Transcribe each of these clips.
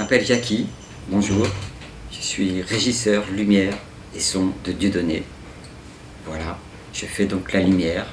m'appelle Jackie, bonjour, je suis régisseur lumière et son de Dieudonné. Voilà, je fais donc la lumière,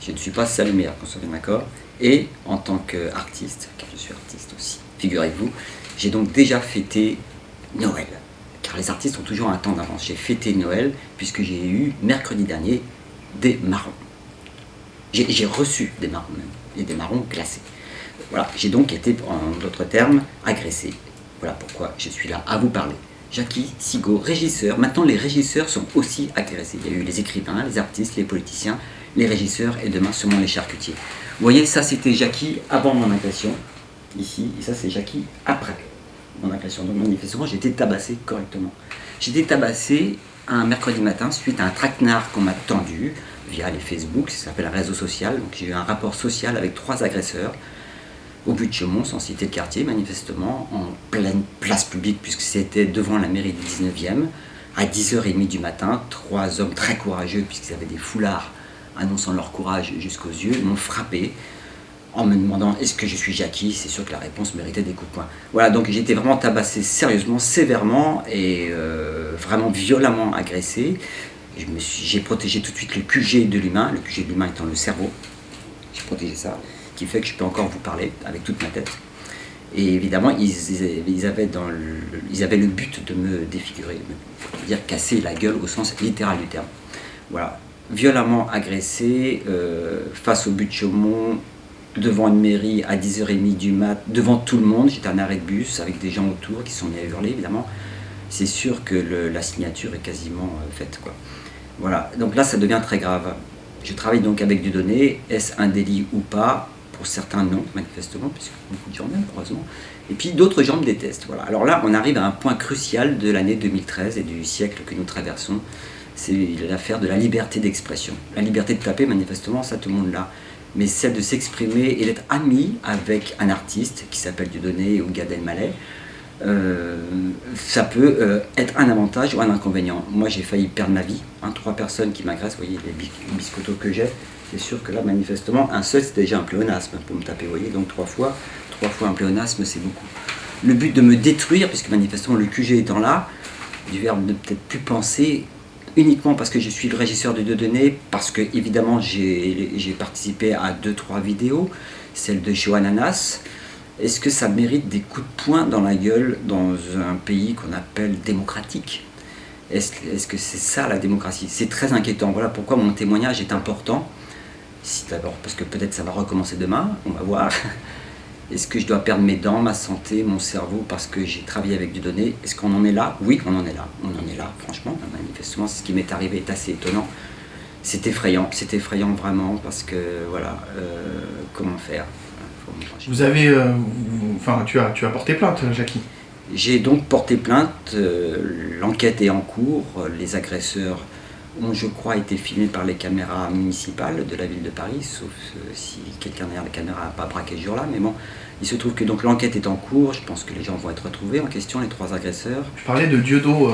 je ne suis pas sa lumière, qu'on soit bien d'accord, et en tant qu'artiste, car je suis artiste aussi, figurez-vous, j'ai donc déjà fêté Noël, car les artistes ont toujours un temps d'avance. J'ai fêté Noël puisque j'ai eu mercredi dernier des marrons. J'ai reçu des marrons même, et des marrons glacés. Voilà, j'ai donc été, en d'autres termes, agressé. Voilà pourquoi je suis là à vous parler. Jackie Sigaud, régisseur. Maintenant, les régisseurs sont aussi agressés. Il y a eu les écrivains, les artistes, les politiciens, les régisseurs et demain seulement les charcutiers. Vous voyez, ça c'était Jackie avant mon agression, ici, et ça c'est Jackie après mon agression. Donc manifestement, j'ai été tabassé correctement. J'ai été tabassé un mercredi matin suite à un traquenard qu'on m'a tendu via les Facebook, ça s'appelle un réseau social. Donc j'ai eu un rapport social avec 3 agresseurs au but de Chaumont, sans citer de quartier, manifestement, en pleine place publique, puisque c'était devant la mairie du 19e, à 10h30 du matin. 3 hommes très courageux, puisqu'ils avaient des foulards annonçant leur courage jusqu'aux yeux, m'ont frappé en me demandant est-ce que je suis Jackie. C'est sûr que la réponse méritait des coups de poing. Voilà, donc j'ai été vraiment tabassé sérieusement, sévèrement et vraiment violemment agressé. J'ai protégé tout de suite le QG de l'humain, le QG de l'humain étant le cerveau. J'ai protégé ça, qui fait que je peux encore vous parler avec toute ma tête. Et évidemment, ils avaient le but de me défigurer, c'est-à-dire casser la gueule au sens littéral du terme. Voilà, violemment agressé face au but de Chaumont, devant une mairie à 10h30 du mat, devant tout le monde. J'étais à un arrêt de bus avec des gens autour qui sont mis à hurler, évidemment. C'est sûr que la signature est quasiment faite, quoi. Voilà, donc là, ça devient très grave. Je travaille donc avec Dieudonné. Est-ce un délit ou pas? Pour certains, non, manifestement, puisque beaucoup de gens m'aiment, heureusement. Et puis d'autres gens me détestent. Voilà. Alors là, on arrive à un point crucial de l'année 2013 et du siècle que nous traversons. C'est l'affaire de la liberté d'expression. La liberté de taper, manifestement, ça tout le monde l'a. Mais celle de s'exprimer et d'être ami avec un artiste qui s'appelle Dieudonné ou Gad Elmaleh, ça peut être un avantage ou un inconvénient. Moi, j'ai failli perdre ma vie. 3 personnes qui m'agressent, vous voyez les biscottos que j'ai. C'est sûr que là, manifestement, un seul, c'est déjà un pléonasme pour me taper, vous voyez. Donc 3 fois un pléonasme, c'est beaucoup. Le but de me détruire, puisque manifestement, le QG étant là, du verbe ne peut-être plus penser, uniquement parce que je suis le régisseur de Dieudonné, parce que, évidemment, j'ai participé à 2-3 vidéos, celle de Joananas. Est-ce que ça mérite des coups de poing dans la gueule dans un pays qu'on appelle démocratique? Est-ce que c'est ça la démocratie? C'est très inquiétant. Voilà pourquoi mon témoignage est important. D'abord parce que peut-être ça va recommencer demain, on va voir. Est-ce que je dois perdre mes dents, ma santé, mon cerveau parce que j'ai travaillé avec Dieudonné? Est-ce qu'on en est là? Oui, on en est là. On en est là, franchement. Manifestement, ce qui m'est arrivé est assez étonnant. C'est effrayant vraiment parce que voilà, comment faire? Vous avez, tu as porté plainte, Jackie? J'ai donc porté plainte, l'enquête est en cours, les agresseurs ont, je crois, été filmés par les caméras municipales de la ville de Paris, sauf si quelqu'un derrière la caméra n'a pas braqué ce jour-là, mais bon, il se trouve que donc l'enquête est en cours, je pense que les gens vont être retrouvés en question, les 3 agresseurs. Je parlais de Dieudonné,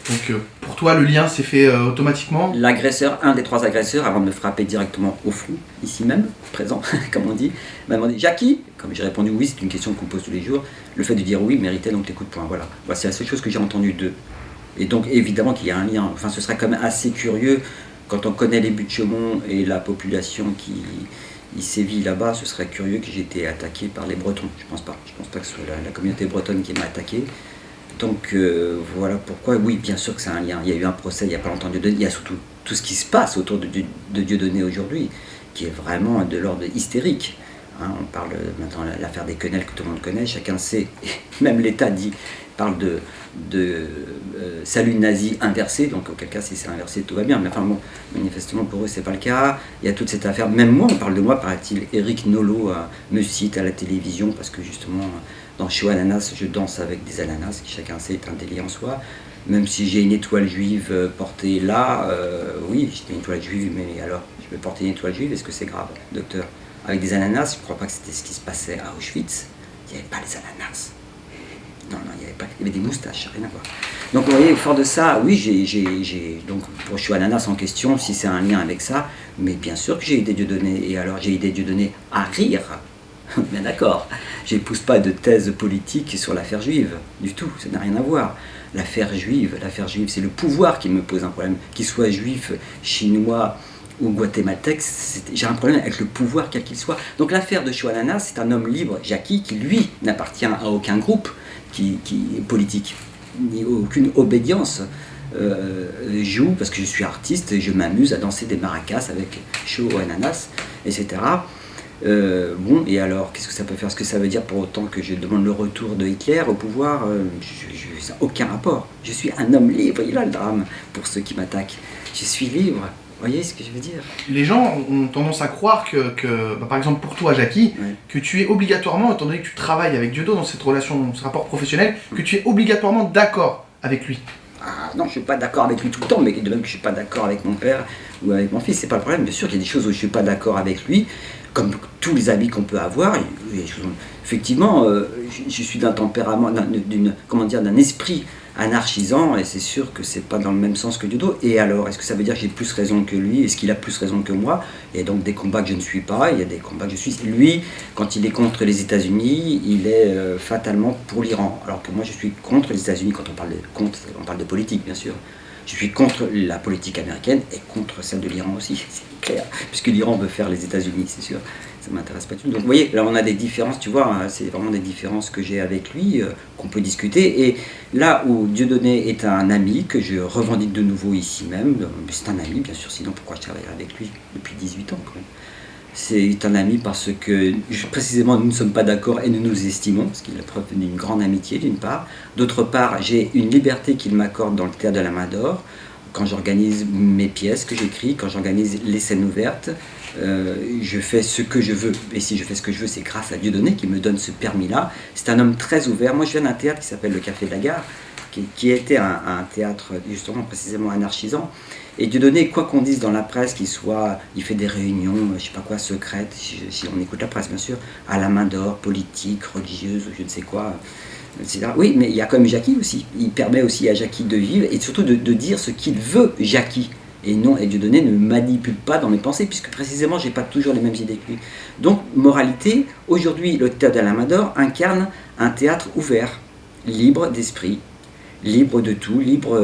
donc pour toi le lien s'est fait automatiquement? L'agresseur, un des 3 agresseurs, avant de me frapper directement au front, ici même, présent, comme on dit, m'a demandé « Jackie ?» Comme j'ai répondu « oui », c'est une question qu'on pose tous les jours, le fait de dire « oui » méritait donc les coups de poing, voilà. Voilà, c'est la seule chose que j'ai entendue d'eux. Et donc évidemment qu'il y a un lien, enfin ce serait quand même assez curieux, quand on connaît les buts de Chaumont et la population qui y sévit là-bas, ce serait curieux que j'ai été attaqué par les Bretons, je pense pas que ce soit la communauté bretonne qui m'a attaqué. Donc voilà pourquoi, oui bien sûr que c'est un lien, il y a eu un procès il n'y a pas longtemps de Dieudonné, il y a surtout tout ce qui se passe autour de Dieudonné aujourd'hui, qui est vraiment de l'ordre hystérique. On parle maintenant de l'affaire des quenelles que tout le monde connaît, chacun sait, même l'État parle de salut nazi inversé, donc auquel cas si c'est inversé tout va bien, mais enfin bon, manifestement pour eux c'est pas le cas. Il y a toute cette affaire, même moi on parle de moi, paraît-il, Eric Nolot me cite à la télévision parce que justement dans Show Ananas je danse avec des ananas, qui chacun sait est un délit en soi, même si j'ai une étoile juive portée là, oui j'ai une étoile juive, mais alors je vais porter une étoile juive, est-ce que c'est grave, docteur? Avec des ananas, je ne crois pas que c'était ce qui se passait à Auschwitz. Il n'y avait pas les ananas. Non, il n'y avait pas. Il y avait des moustaches, rien à voir. Donc vous voyez, fort de ça, oui, donc pour Show Ananas en question, si c'est un lien avec ça, mais bien sûr que j'ai aidé Dieudonné. Et alors j'ai aidé Dieudonné à rire Bien d'accord. J'épouse pas de thèse politique sur l'affaire juive, du tout, ça n'a rien à voir. L'affaire juive, c'est le pouvoir qui me pose un problème. Qu'il soit juif, chinois ou guatémaltèque, j'ai un problème avec le pouvoir quel qu'il soit. Donc l'affaire de Chouanana, c'est un homme libre, Jackie, qui lui n'appartient à aucun groupe qui politique, ni aucune obédience. Joue parce que je suis artiste et je m'amuse à danser des maracas avec chaud ananas, etc. Bon, et alors, qu'est-ce que ça peut faire? Est-ce que ça veut dire pour autant que je demande le retour de Hitler au pouvoir? Ça n'a aucun rapport. Je suis un homme libre, il a le drame pour ceux qui m'attaquent. Je suis libre. Vous voyez ce que je veux dire? Les gens ont tendance à croire que par exemple pour toi, Jackie, Ouais. que tu es obligatoirement, étant donné que tu travailles avec Dieudo dans cette relation, ce rapport professionnel, que tu es obligatoirement d'accord avec lui. Ah, non, je ne suis pas d'accord avec lui tout le temps, mais de même que je ne suis pas d'accord avec mon père ou avec mon fils, c'est pas le problème. Bien sûr qu'il y a des choses où je ne suis pas d'accord avec lui, comme tous les amis qu'on peut avoir. Effectivement, je suis d'un tempérament, d'un esprit anarchisant, et c'est sûr que c'est pas dans le même sens que Dieudo. Et alors, est-ce que ça veut dire que j'ai plus raison que lui? Est-ce qu'il a plus raison que moi? Il y a donc des combats que je ne suis pas, il y a des combats que je suis. Lui, quand il est contre les États-Unis, il est fatalement pour l'Iran. Alors que moi, je suis contre les États-Unis. Quand on parle on parle de politique, bien sûr. Je suis contre la politique américaine et contre celle de l'Iran aussi, c'est clair. Puisque l'Iran veut faire les États-Unis, c'est sûr. Ça m'intéresse pas du tout. Donc vous voyez, là on a des différences, tu vois, hein, c'est vraiment des différences que j'ai avec lui, qu'on peut discuter. Et là où Dieudonné est un ami, que je revendique de nouveau ici même, c'est un ami bien sûr, sinon pourquoi je travaille avec lui depuis 18 ans quand même. C'est un ami parce que précisément nous ne sommes pas d'accord et nous nous estimons, ce qui est la preuve d'une grande amitié d'une part. D'autre part, j'ai une liberté qu'il m'accorde dans le théâtre de la Main d'Or, quand j'organise mes pièces que j'écris, quand j'organise les scènes ouvertes. Je fais ce que je veux, et si je fais ce que je veux, c'est grâce à Dieudonné qui me donne ce permis-là. C'est un homme très ouvert. Moi, je viens d'un théâtre qui s'appelle le Café de la Gare, qui était un théâtre justement précisément anarchisant. Et Dieudonné, quoi qu'on dise dans la presse, il fait des réunions, je sais pas quoi, secrètes, si on écoute la presse bien sûr, à la Main d'Or, politique, religieuse, ou je ne sais quoi, etc. Oui, mais il y a comme Jackie aussi. Il permet aussi à Jackie de vivre et surtout de dire ce qu'il veut, Jackie. Et non, et Dieudonné ne me manipule pas dans mes pensées, puisque précisément, j'ai pas toujours les mêmes idées que lui. Donc, moralité, aujourd'hui, le théâtre de la Main d'Or incarne un théâtre ouvert, libre d'esprit, libre de tout, libre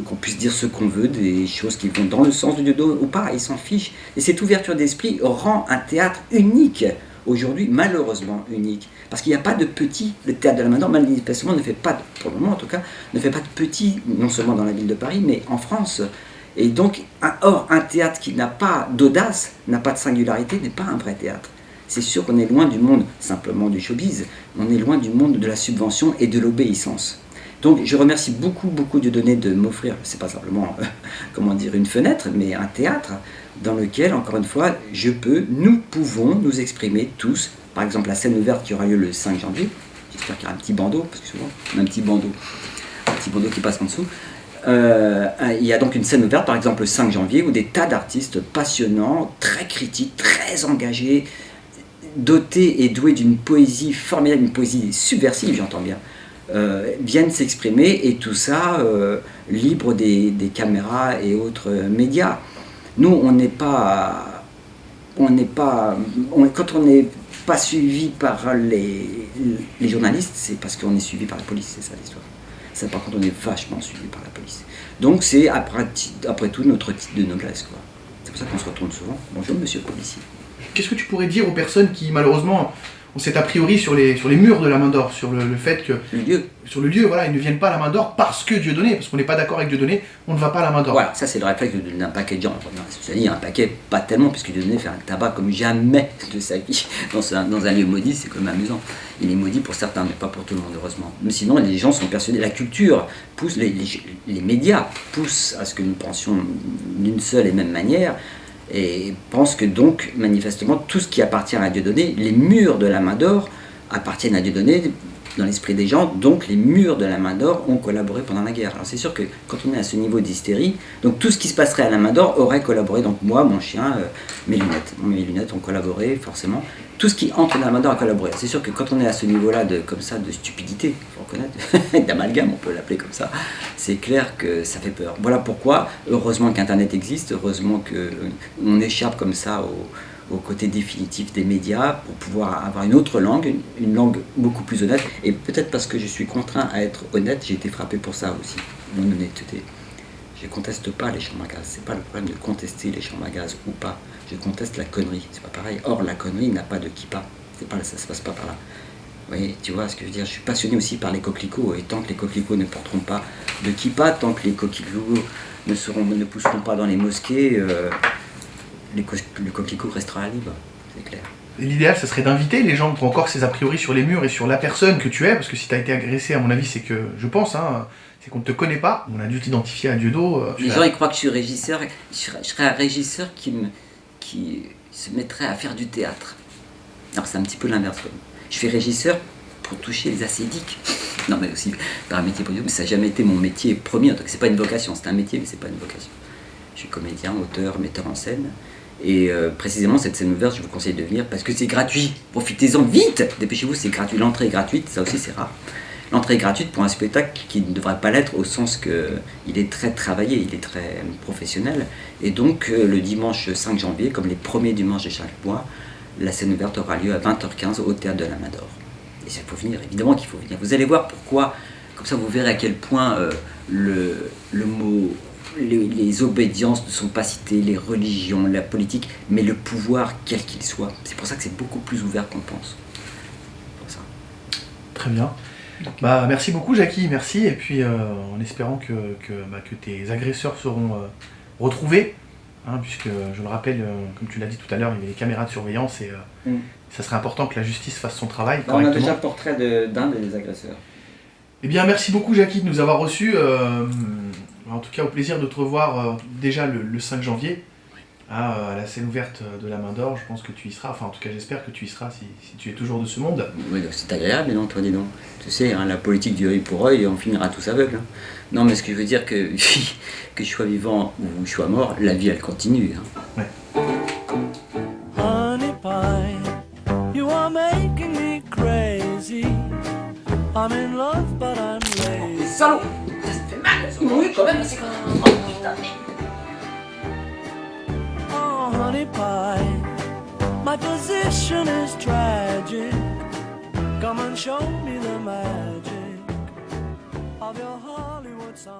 qu'on puisse dire ce qu'on veut, des choses qui vont dans le sens de Dieudonné ou pas, il s'en fiche. Et cette ouverture d'esprit rend un théâtre unique, aujourd'hui, malheureusement unique. Parce qu'il n'y a pas de petit, le théâtre de la Main d'Or, manifestement, ne fait pas, pour le moment en tout cas, ne fait pas de petit, non seulement dans la ville de Paris, mais en France. Et donc, un théâtre qui n'a pas d'audace, n'a pas de singularité, n'est pas un vrai théâtre. C'est sûr qu'on est loin du monde simplement du showbiz, on est loin du monde de la subvention et de l'obéissance. Donc je remercie beaucoup Dieudonné de m'offrir, c'est pas simplement comment dire une fenêtre, mais un théâtre dans lequel, encore une fois, nous pouvons nous exprimer tous. Par exemple, la scène ouverte qui aura lieu le 5 janvier, j'espère qu'il y aura un petit bandeau, parce que souvent on a un petit bandeau qui passe en dessous. Il y a donc une scène ouverte, par exemple le 5 janvier, où des tas d'artistes passionnants, très critiques, très engagés, dotés et doués d'une poésie formidable, une poésie subversive, j'entends bien, viennent s'exprimer, et tout ça libre des caméras et autres médias. Nous, quand on n'est pas suivi par les journalistes, c'est parce qu'on est suivi par la police, c'est ça l'histoire. Ça, par contre, on est vachement suivi par la police. Donc c'est après tout notre titre de noblesse, quoi. C'est pour ça qu'on se retourne souvent. Bonjour, monsieur le policier. Qu'est-ce que tu pourrais dire aux personnes qui, malheureusement, ont cet a priori sur les murs de la Main d'Or, sur le fait que... Sur le lieu, voilà, ils ne viennent pas à la Main d'Or parce que Dieudonné, parce qu'on n'est pas d'accord avec Dieudonné, on ne va pas à la Main d'Or. Voilà, ça c'est le réflexe d'un paquet de gens. C'est-à-dire un paquet, pas tellement, puisque Dieudonné fait un tabac comme jamais de sa vie dans un lieu maudit, c'est quand même amusant. Il est maudit pour certains, mais pas pour tout le monde, heureusement. Mais sinon, les gens sont persuadés, la culture pousse, les médias poussent à ce que nous pensions d'une seule et même manière, et pensent que donc, manifestement, tout ce qui appartient à Dieudonné, les murs de la Main d'Or appartiennent à Dieudonné, dans l'esprit des gens, donc les murs de la Main d'Or ont collaboré pendant la guerre. Alors c'est sûr que quand on est à ce niveau d'hystérie, donc tout ce qui se passerait à la Main d'Or aurait collaboré, donc moi, mon chien, mes lunettes ont collaboré forcément, tout ce qui entre dans la Main d'Or a collaboré. C'est sûr que quand on est à ce niveau-là de stupidité, il faut reconnaître, d'amalgame, on peut l'appeler comme ça, c'est clair que ça fait peur. Voilà pourquoi, heureusement qu'Internet existe, heureusement qu'on échappe comme ça au côté définitif des médias pour pouvoir avoir une autre langue, une langue beaucoup plus honnête. Et peut-être parce que je suis contraint à être honnête, j'ai été frappé pour ça aussi, mon honnêteté. Je ne conteste pas les chambres à gaz, c'est pas le problème de contester les chambres à gaz ou pas. Je conteste la connerie, c'est pas pareil. Or, la connerie n'a pas de kippa, ça se passe pas par là. Vous voyez, tu vois ce que je veux dire? Je suis passionné aussi par les coquelicots, et tant que les coquelicots ne porteront pas de kippa, tant que les coquelicots ne pousseront pas dans les mosquées, le coquelicot restera libre, c'est clair. L'idéal, ce serait d'inviter les gens qui ont encore ces a priori sur les murs et sur la personne que tu es, parce que si tu as été agressé, à mon avis, c'est que, je pense, hein, c'est qu'on ne te connaît pas, on a dû t'identifier à Dieudo. Les gens ils croient que je suis régisseur, je serais un régisseur qui se mettrait à faire du théâtre. Alors c'est un petit peu l'inverse. Je suis régisseur pour toucher les ascédiques. Non mais aussi par un métier podium, mais ça n'a jamais été mon métier premier, donc c'est pas une vocation, c'est un métier mais c'est pas une vocation. Je suis comédien, auteur, metteur en scène. Et précisément cette scène ouverte, je vous conseille de venir parce que c'est gratuit. Profitez-en vite, dépêchez-vous, c'est gratuit. L'entrée est gratuite, ça aussi c'est rare. L'entrée est gratuite pour un spectacle qui ne devrait pas l'être au sens qu'il est très travaillé, il est très professionnel. Et donc le dimanche 5 janvier, comme les premiers dimanches de chaque mois, la scène ouverte aura lieu à 20h15 au Théâtre de la Main d'Or. Et il faut venir, évidemment qu'il faut venir. Vous allez voir pourquoi, comme ça vous verrez à quel point le mot... Les obédiences ne sont pas citées, les religions, la politique, mais le pouvoir, quel qu'il soit. C'est pour ça que c'est beaucoup plus ouvert qu'on pense. Pour ça. Très bien. Bah, merci beaucoup, Jackie, merci. Et puis, en espérant que tes agresseurs seront retrouvés, hein, puisque, je le rappelle, comme tu l'as dit tout à l'heure, il y a les caméras de surveillance et ça serait important que la justice fasse son travail correctement. On a déjà le portrait d'un des agresseurs. Eh bien, merci beaucoup, Jackie, de nous avoir reçus. En tout cas, au plaisir de te revoir déjà le 5 janvier à la scène ouverte de la Main d'Or. Je pense que tu y seras, enfin en tout cas j'espère que tu y seras si tu es toujours de ce monde. Oui, c'est agréable, non, toi dis donc. Tu sais, hein, la politique du œil pour œil, on finira tous aveugles. Hein. Non, mais ce que je veux dire, que je sois vivant ou je sois mort, la vie elle continue. Hein. Ouais. Honey pie, you are making me crazy. I'm in love, but I'm lazy. Salaud! Ça fait mal! Oui, quand même, c'est quand même. Oh putain, Oh, honey pie, my position is tragic. Come and show me the magic of your Hollywood song.